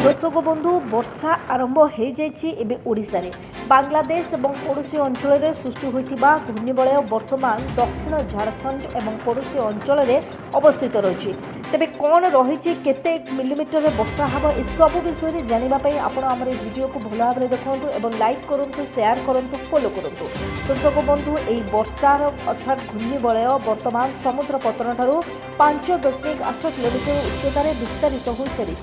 दर्शक बंधु वर्षा आरंभ हो जाए ओडिशा रे बांग्लादेश और पड़ोशी अंचल में सृष्टि होता घूर्णिबलय वर्तमान दक्षिण झारखंड और पड़ोशी अंचल में अवस्थित रही तेरे कौन रही केते मिलीमीटर वर्षा हम ए सब विषय जानापी आपण आम भिडियो को भल भाव में देखूँ और लाइक करूँ शेयर करूँ फॉलो करूँ। दर्शक बंधु यही वर्षार अर्थात घूर्णिबलय वर्तमान समुद्र पतन ठारू 5.8 किलोमीटर उच्चतार विस्तारित हो सारी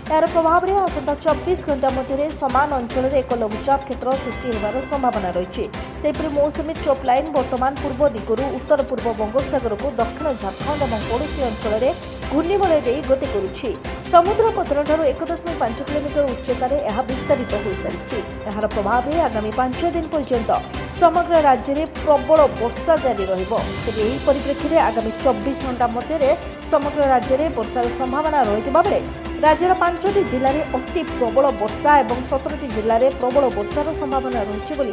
यार प्रभाव में आसंता 24 घंटा मध्य समान अंचल में एक लघुचाप क्षेत्र सृष्टि होबार संभावना रही है। मौसुमी ट्रफ लाइन वर्तमान पूर्व दिगरू उत्तर पूर्व बंगोपसागर को दक्षिण झारखंड और पड़ोशी अंचल में घूर्णिबलय दे गति करुछि। समुद्र पतन ठारू 1.5 किलोमीटर उच्चतार यह विस्तारित हो सारी यार प्रभाव में आगामी 5 दिन पर्यंत समग्र राज्य में प्रबल वर्षा जारी रही परिप्रेक्षी में आगामी 24 घंटा मध्य समग्र राज्य में वर्षार संभावना रही बेले राज्यर 5टी जिले में अति प्रबल वर्षा और 17टी जिले में प्रबल वर्षार संभावना रही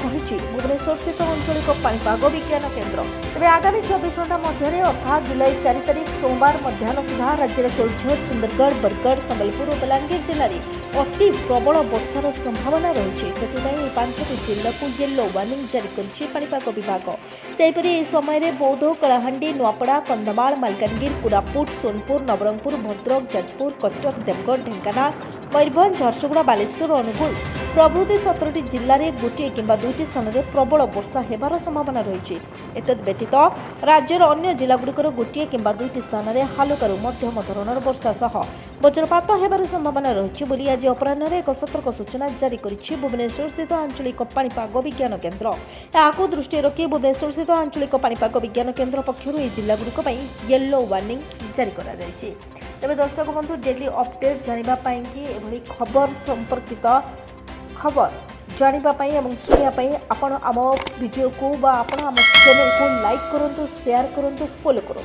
भुवनेश्वर स्थित आंचलिक पाणीपाग विज्ञान केन्द्र। तेज आगामी 24 घंटा मध्य अर्थात जुलाई 4 तारिख सोमवार मध्याह्न सुधा राज्य केन्दुझर सुंदरगढ़ बरगढ़ संबलपुर और बलांगीर जिले में अति प्रबल वर्षार संभावना रही है। 5टी जिला को येलो वार्निंग जारी कर पाणीपाग विभाग। सेहीपरि यह समय बौद्ध कलाहांडी नुआपड़ा कंधमाल मालकानगिरी कोरापुट सोनपुर नवरंगपुर भद्रक जाजपुर कटक देवगढ़ ढेंकानाल मयूरभंज झरसुगुड़ा बालेश्वर अनुगुल प्रभृति 17टी जिले में गोटे किंबा 2टी स्थान में प्रबल वर्षा होबार संभावना रही है। व्यतीत राज्यर अन्य जिलागुड़िकर गोटे किंबा 2टी स्थान में हालुकारू मध्यम धरणर वर्षा सह वज्रपात होबार संभावना रही आज अपराह्न एक सतर्क सूचना जारी करिछि भुवनेश्वर स्थित आंचलिक पाणीपाग विज्ञान केन्द्र। यहां दृष्टि रखी भुवनेश्वर स्थित आंचलिक पाणीपाग विज्ञान केन्द्र पक्षर यह जिलागुड़िक येलो वार्निंग जारी करा जायछि। तेज दर्शक बंधु डेली अपडेट जानापी खबर संपर्कित खबर जानापी और शुणापी आपण आम भिडियो को आम चैनल को लाइक करूँ शेयर करूँ फॉलो करूँ।